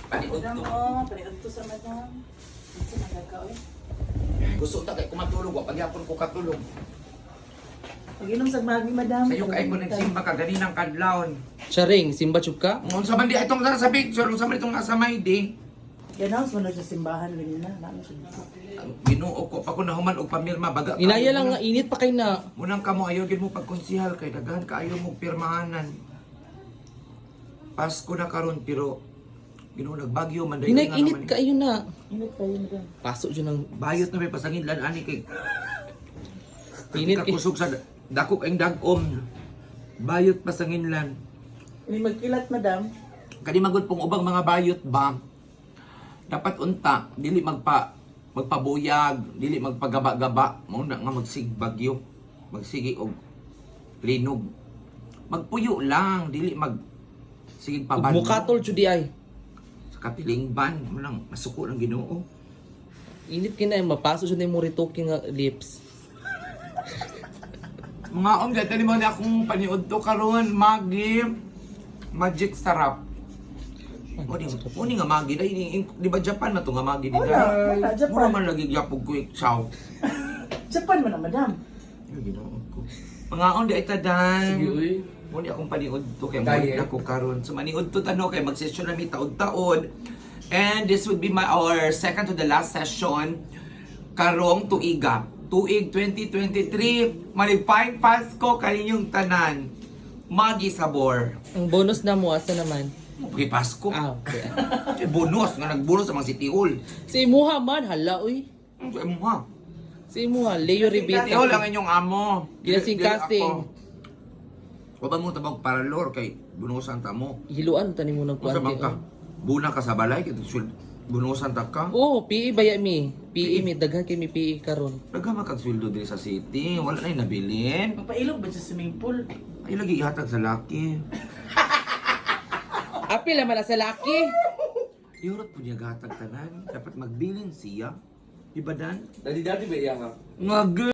Paniod Madam, to. oh, paniod to sa madam. Ito nagkakaoy. Gusto ta kay kumatulog wa pagyapon ko katulog. Pag-inom sa magi, madam. Kayo kay ko nagsimba ka ganinang kadlawon. Charing, simba chup ka? Unsa man di itong sa picture, unsa man itong nasa may di. Yan-house mo na sa simbahan rin na. Lalo siya. Ginoo ko pa ko nahuman og pamirma baga. Inaya lang nga, init pa kay na. Munang kamo ayaw gid mo pagkonsihal kay daghan kaayo mo pirmahanan. Pasko na karon pero Ginoo nagbagyo man dayon Init ka ayun na. Init kayo, madam. Pasok dyan ng... bayot na may pasanginlan ani kay Init kay... kusog sa dako ang dagom. Bayot pasanginlan. Hindi magkilat, madam. Kani magud pong ubang mga bayot ba? Dapat unta dili magpabuyag, dili magpagaba-gaba, mao na nga magsigbagyo, magsigi og linog. Magpuyo lang, dili mag sige pabalo. Mukatol judi ay. Sa kapilingban, mo lang masuko ng Ginoo. Init kay na, mapasok dyan yung muritoki nga lips. Mga dahil tali mo na akong paniod to karon magic sarap. Uni nga magi dahil di ba Japan na to nga magi di Wala, dahil. Japan. Mura man lagi yapog ko iksaw. Japan mo na, madam. Ay, Ginoo ko. Mga on di ay tadan. Sige, uy. Muni akong paniod to kay Dahil? mo ako karon. So maniod to tano kay magsesyon na mi taod-taod. And this would be our second to the last session karong tuiga. Tuig 2023, malipay Pasko kaninyong tanan. Magi sabor. Ang bonus na mo, asa naman? Okay, Pasko. Ah, okay. Ay, bonus nga nagbonus sa mga sitiol. Si Imuha man, hala uy. Ay mo ha. Si Imuha, Leo Ribita. Sitiol lang inyong amo. Ginasing Dili casting. ako. O ba mo tabang paralor kay bunusan ta mo. Hiluan, tani mo ng Kung sa kuwanti. ka, buna ka sa balay, kaya bunusan ta ka. Oo, PE baya mi. PE mi, daghan kay mi PE karon. Nagama kang sweldo din sa city, wala na yung nabilin. Papailog ba sa swimming pool? Ay, lagi ihatag sa laki. Apil naman na sa laki. Iurot po niya gatag tanan. Dapat magbilin siya. Ibadan. Dadi-dadi ba iya nga? Nga